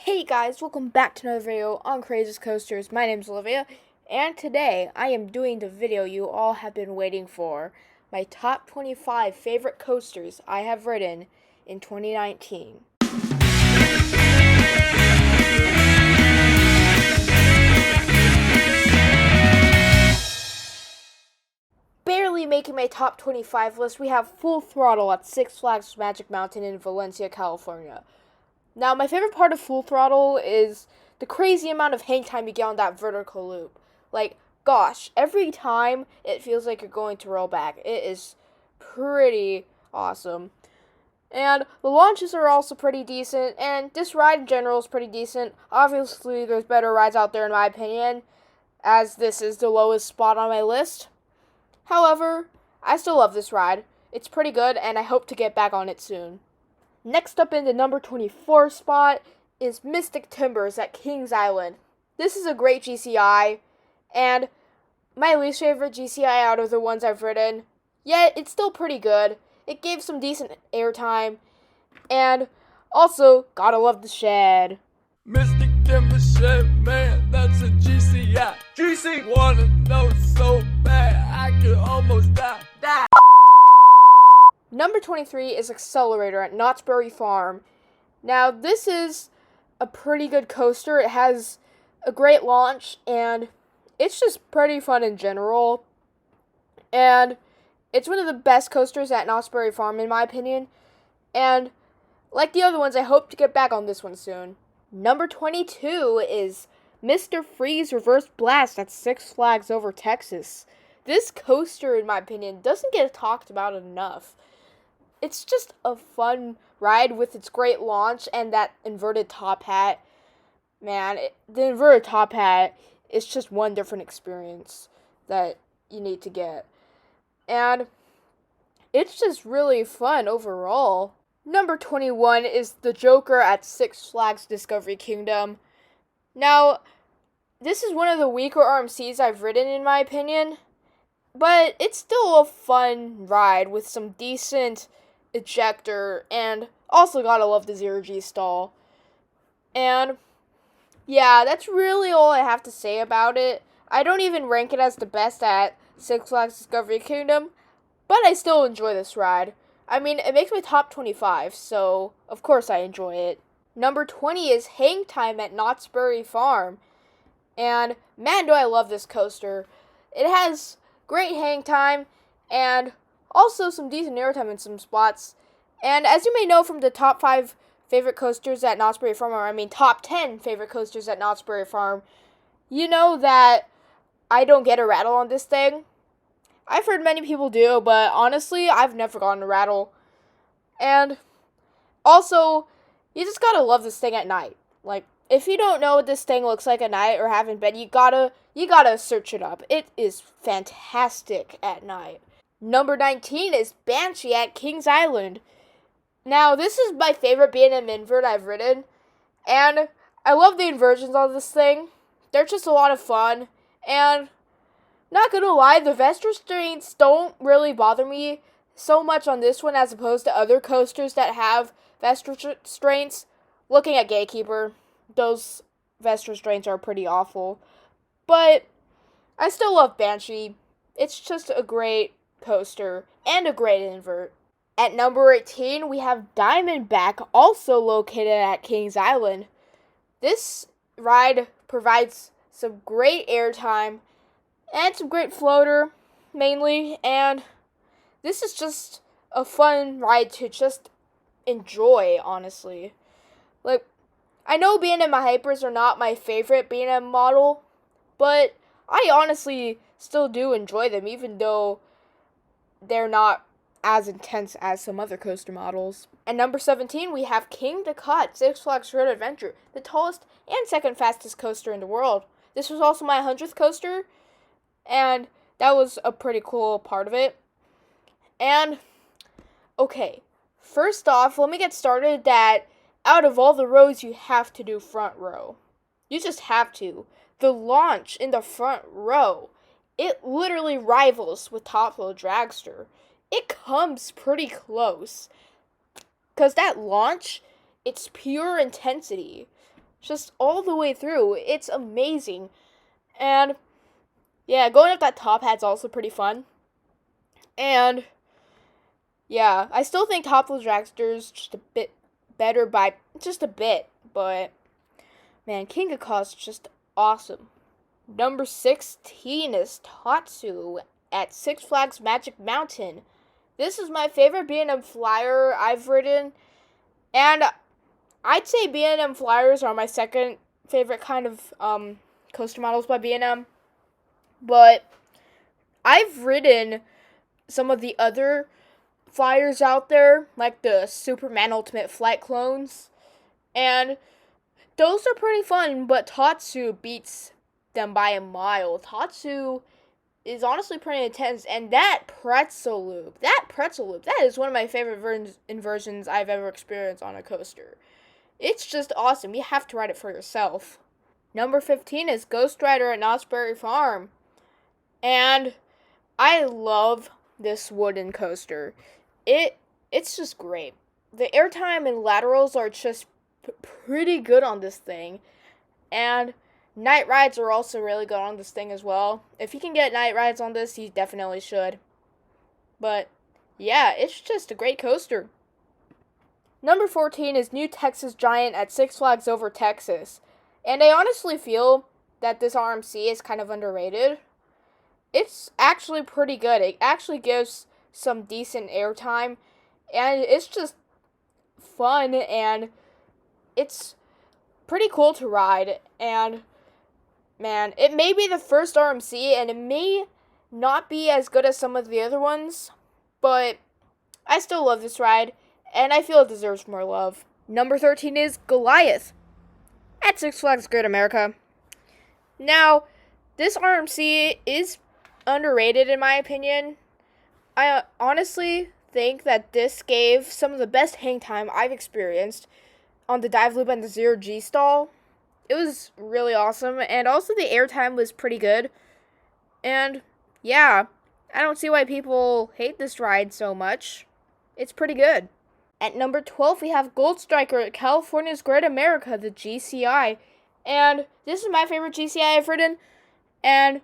Hey guys, welcome back to another video on Craziest Coasters. My name's Olivia, and today I am doing the video you all have been waiting for. My top 25 favorite coasters I have ridden in 2019. Barely making my top 25 list, we have Full Throttle at Six Flags Magic Mountain in Valencia, California. Now, my favorite part of Full Throttle is the crazy amount of hang time you get on that vertical loop. Like, gosh, every time it feels like you're going to roll back. It is pretty awesome. And the launches are also pretty decent, and this ride in general is pretty decent. Obviously, there's better rides out there in my opinion, as this is the lowest spot on my list. However, I still love this ride. It's pretty good, and I hope to get back on it soon. Next up in the number 24 spot is Mystic Timbers at Kings Island. This is a great GCI, and my least favorite GCI out of the ones I've ridden, yet it's still pretty good. It gave some decent airtime, and also, gotta love the shed. Mystic Timbers shed, man, that's a GCI. GC wanna know so bad, I could almost die. Number 23 is Accelerator at Knott's Berry Farm. Now, this is a pretty good coaster. It has a great launch, and it's just pretty fun in general. And it's one of the best coasters at Knott's Berry Farm, in my opinion. And like the other ones, I hope to get back on this one soon. Number 22 is Mr. Freeze Reverse Blast at Six Flags Over Texas. This coaster, in my opinion, doesn't get talked about enough. It's just a fun ride with its great launch and that inverted top hat. Man, the inverted top hat is just one different experience that you need to get. And it's just really fun overall. Number 21 is the Joker at Six Flags Discovery Kingdom. Now, this is one of the weaker RMCs I've ridden in my opinion, but it's still a fun ride with some decent ejector, and also gotta love the 0G stall. And yeah, that's really all I have to say about it. I don't even rank it as the best at Six Flags Discovery Kingdom, but I still enjoy this ride. I mean, it makes my top 25, so of course I enjoy it. Number 20 is Hang Time at Knott's Berry Farm. And man, do I love this coaster. It has great hang time, and also some decent airtime in some spots. And as you may know from the top 5 favorite coasters at Knott's Berry Farm, or I mean top 10 favorite coasters at Knott's Berry Farm, you know that I don't get a rattle on this thing. I've heard many people do, but honestly, I've never gotten a rattle. And also, you just gotta love this thing at night. Like, if you don't know what this thing looks like at night or haven't been, you gotta search it up. It is fantastic at night. Number 19 is Banshee at Kings Island. Now, this is my favorite B&M invert I've ridden, and I love the inversions on this thing. They're just a lot of fun, and not gonna lie, the vest restraints don't really bother me so much on this one as opposed to other coasters that have vest restraints. Looking at Gatekeeper, those vest restraints are pretty awful, but I still love Banshee. It's just a great coaster and a great invert. At number 18, we have Diamondback, also located at Kings Island. This ride provides some great airtime and some great floater, mainly, and this is just a fun ride to just enjoy, honestly. Like, I know B&M Hypers are not my favorite B&M model, but I honestly still do enjoy them, even though they're not as intense as some other coaster models. At number 17, we have King Ducat Six Flags Road Adventure, the tallest and second fastest coaster in the world. This was also my 100th coaster, and that was a pretty cool part of it. And, okay, first off, let me get started that out of all the rows, you have to do front row. You just have to. The launch in the front row, it literally rivals with Top Load Dragster. It comes pretty close. Because that launch, it's pure intensity. just all the way through. It's amazing. And yeah, going up that top hat's also pretty fun. And yeah, I still think Topless Dragster's just a bit better by just a bit, but man, King of Cos is just awesome. Number 16 is Tatsu at Six Flags Magic Mountain. This is my favorite B&M flyer I've ridden, and I'd say B&M flyers are my second favorite kind of coaster models by B&M, but I've ridden some of the other flyers out there, like the Superman Ultimate Flight clones, and those are pretty fun, but Tatsu beats them by a mile. Tatsu is honestly pretty intense, and that pretzel loop, that is one of my favorite inversions I've ever experienced on a coaster. It's just awesome. You have to ride it for yourself. Number 15 is Ghost Rider at Knott's Berry Farm, and I love this wooden coaster. It's just great. The airtime and laterals are just pretty good on this thing, and night rides are also really good on this thing as well. If you can get night rides on this, you definitely should. But yeah, it's just a great coaster. Number 14 is New Texas Giant at Six Flags Over Texas, and I honestly feel that this RMC is kind of underrated. It's actually pretty good. It actually gives some decent airtime, and it's just fun, and it's pretty cool to ride. And man, it may be the first RMC, and it may not be as good as some of the other ones, but I still love this ride, and I feel it deserves more love. Number 13 is Goliath at Six Flags Great America. Now, this RMC is underrated in my opinion. I honestly think that this gave some of the best hang time I've experienced on the dive loop and the 0G stall. It was really awesome, and also the airtime was pretty good. And yeah, I don't see why people hate this ride so much. It's pretty good. At number 12, we have Gold Striker at California's Great America, the GCI. And this is my favorite GCI I've ridden, and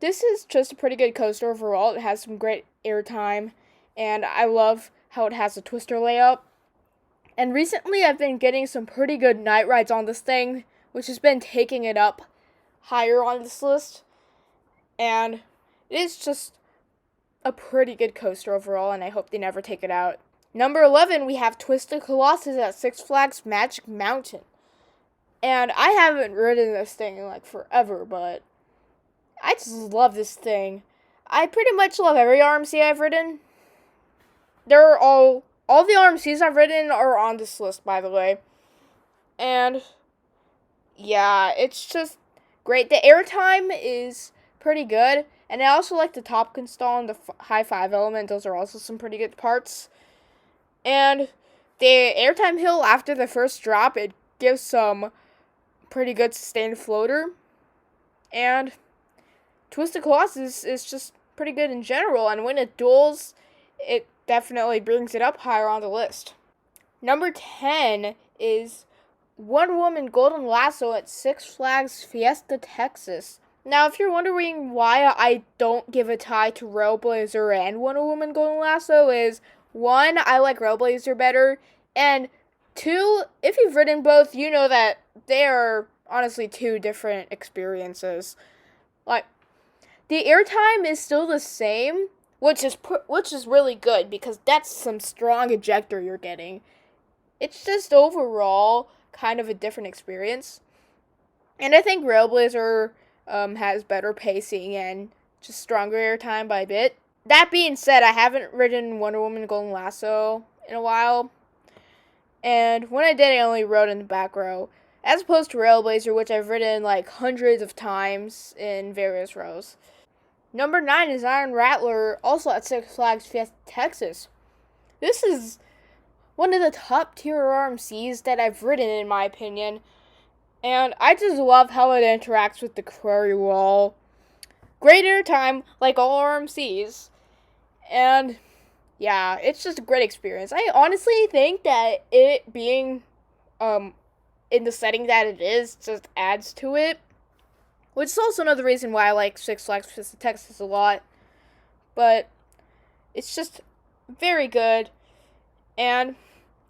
this is just a pretty good coaster overall. It has some great airtime, and I love how it has a twister layout. And recently I've been getting some pretty good night rides on this thing, which has been taking it up higher on this list. And it is just a pretty good coaster overall, and I hope they never take it out. Number 11, we have Twisted Colossus at Six Flags Magic Mountain. And I haven't ridden this thing in like forever, but I just love this thing. I pretty much love every RMC I've ridden. They're all the RMCs I've ridden are on this list, by the way. And yeah, it's just great. The airtime is pretty good, and I also like the top install and the high 5 element. Those are also some pretty good parts. And the airtime hill after the first drop, it gives some pretty good sustained floater. And Twisted Colossus is just pretty good in general, and when it duels, it definitely brings it up higher on the list. Number 10 is Wonder Woman Golden Lasso at Six Flags Fiesta, Texas. Now, if you're wondering why I don't give a tie to Railblazer and Wonder Woman Golden Lasso, is 1, I like Railblazer better, and 2, if you've ridden both, you know that they are honestly 2 different experiences. Like, the airtime is still the same, which is really good, because that's some strong ejector you're getting. It's just overall kind of a different experience. And I think Railblazer has better pacing and just stronger airtime by a bit. That being said, I haven't ridden Wonder Woman Golden Lasso in a while. And when I did, I only rode in the back row, as opposed to Railblazer, which I've ridden like hundreds of times in various rows. Number 9 is Iron Rattler, also at Six Flags Fiesta, Texas. This is one of the top tier RMCs that I've ridden, in my opinion. And I just love how it interacts with the quarry wall. Great airtime, like all RMCs. And yeah, it's just a great experience. I honestly think that it being in the setting that it is just adds to it. Which is also another reason why I like Six Flags Twisted Texas a lot. But it's just very good. And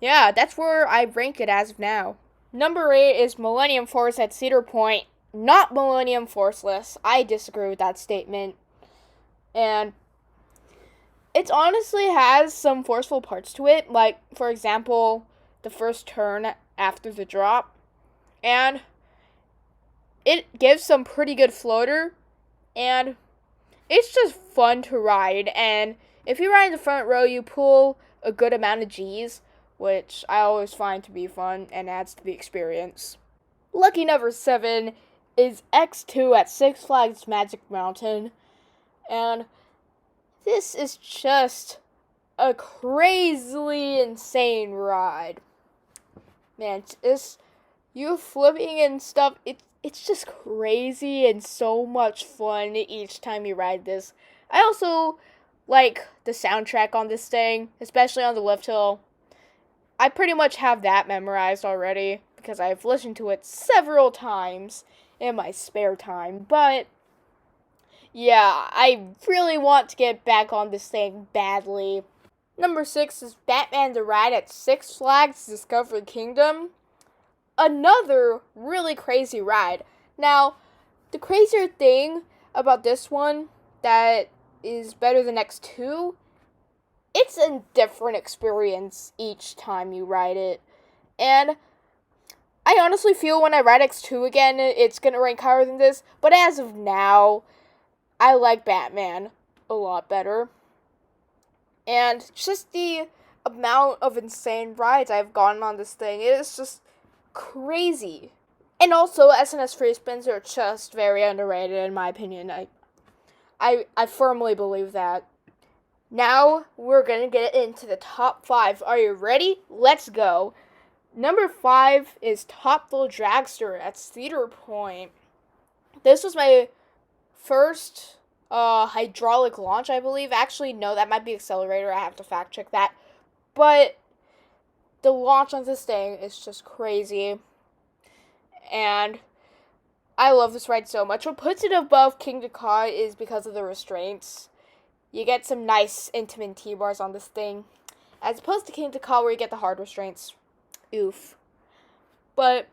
yeah, that's where I rank it as of now. Number 8 is Millennium Force at Cedar Point. Not Millennium Forceless. I disagree with that statement. And it honestly has some forceful parts to it. Like, for example, the first turn after the drop. And it gives some pretty good floater. And it's just fun to ride. And if you ride in the front row, you pull a good amount of G's, which I always find to be fun and adds to the experience. Lucky number 7 is X2 at Six Flags Magic Mountain. And this is just a crazily insane ride. Man, it's you flipping and stuff, it's just crazy and so much fun each time you ride this. I also like the soundtrack on this thing, especially on the lift hill. I pretty much have that memorized already because I've listened to it several times in my spare time. But yeah, I really want to get back on this thing badly. Number 6 is Batman the Ride at Six Flags Discovery Kingdom. Another really crazy ride. Now, the crazier thing about this one that is better than X2, it's a different experience each time you ride it. And I honestly feel when I ride X2 again, it's going to rank higher than this. But as of now, I like Batman a lot better. And just the amount of insane rides I've gotten on this thing, it is just crazy. And also, SNS free spins are just very underrated in my opinion. I firmly believe that. Now, we're going to get into the top 5. Are you ready? Let's go. Number 5 is Top Thrill Dragster at Cedar Point. This was my first hydraulic launch, I believe. Actually, no, that might be accelerator. I have to fact check that. But the launch on this thing is just crazy. And I love this ride so much. What puts it above King Ka is because of the restraints. You get some nice intimate T-bars on this thing, as opposed to King Ka where you get the hard restraints. Oof. But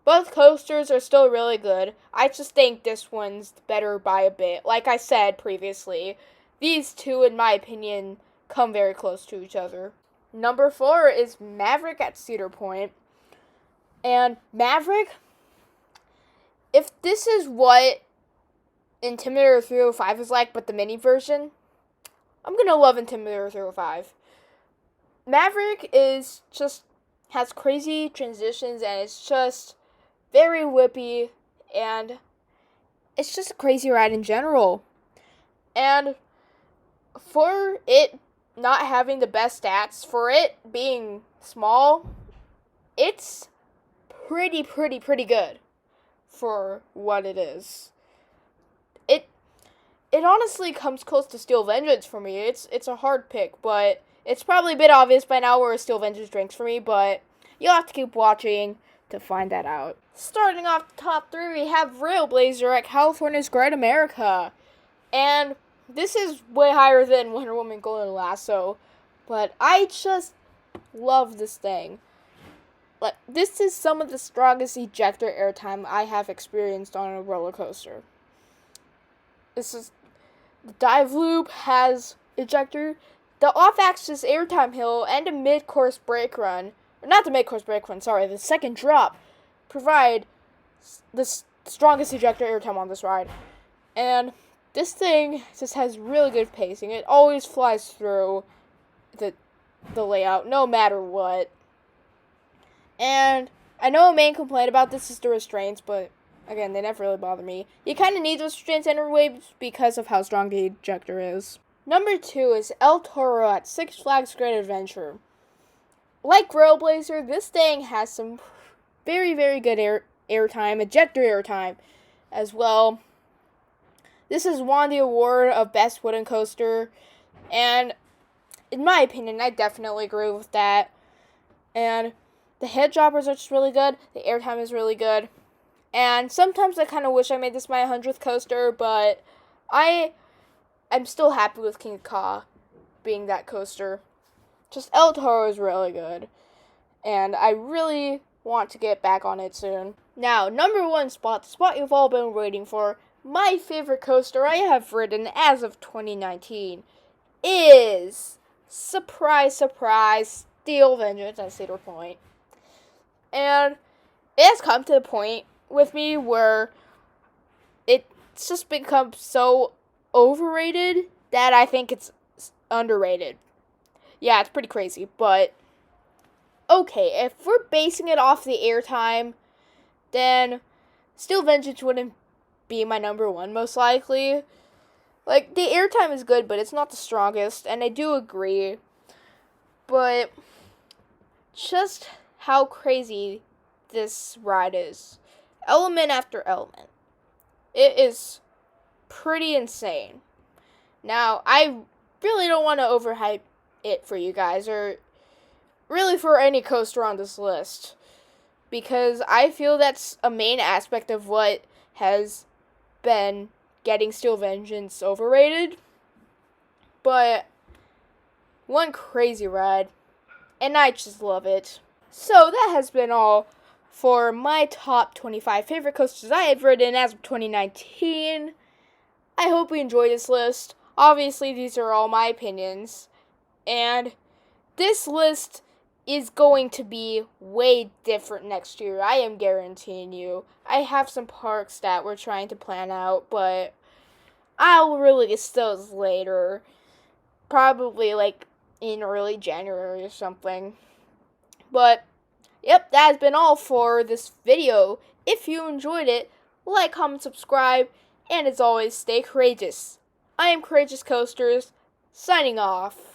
both coasters are still really good. I just think this one's better by a bit. Like I said previously, these two, in my opinion, come very close to each other. Number 4 is Maverick at Cedar Point. And Maverick, if this is what Intimidator 305 is like, but the mini version, I'm gonna love Intimidator 305. Maverick has crazy transitions, and it's just very whippy, and it's just a crazy ride in general. And for it not having the best stats, for it being small, it's pretty good for what it is. It honestly comes close to Steel Vengeance for me. It's a hard pick, but it's probably a bit obvious by now where Steel Vengeance ranks for me, but you'll have to keep watching to find that out. Starting off the top 3, we have Railblazer at California's Great America. And this is way higher than Wonder Woman Golden Lasso, but I just love this thing. Like, this is some of the strongest ejector airtime I have experienced on a roller coaster. The dive loop has ejector, the off-axis airtime hill, and a mid-course brake run. Not the mid-course brake run, sorry, the second drop provide the strongest ejector airtime on this ride. And this thing just has really good pacing. It always flies through the layout, no matter what. And I know a main complaint about this is the restraints, but again, they never really bother me. You kind of need those restraints anyway because of how strong the ejector is. Number 2 is El Toro at Six Flags Great Adventure. Like Railblazer, this thing has some very good airtime, ejector airtime as well. This has won the award of Best Wooden Coaster, and in my opinion, I definitely agree with that. And The head droppers are just really good. The airtime is really good. And sometimes I kind of wish I made this my 100th coaster, but I'm still happy with King Ka being that coaster. Just El Toro is really good. And I really want to get back on it soon. Now, number 1 spot, the spot you've all been waiting for, my favorite coaster I have ridden as of 2019 is, surprise, surprise, Steel Vengeance at Cedar Point. And it has come to the point with me where it's just become so overrated that I think it's underrated. Yeah, it's pretty crazy, but okay, if we're basing it off the airtime, then Steel Vengeance wouldn't be my number 1 most likely. Like, the airtime is good, but it's not the strongest, and I do agree. But just how crazy this ride is. Element after element. It is pretty insane. Now, I really don't want to overhype it for you guys, or really for any coaster on this list, because I feel that's a main aspect of what has been getting Steel Vengeance overrated. But one crazy ride, and I just love it. So that has been all for my top 25 favorite coasters I have ridden as of 2019. I hope you enjoyed this list. Obviously, these are all my opinions, and this list is going to be way different next year. I am guaranteeing you. I have some parks that we're trying to plan out, but I'll release those later. Probably like in early January or something. But, yep, that has been all for this video. If you enjoyed it, like, comment, subscribe, and as always, stay courageous. I am Courageous Coasters, signing off.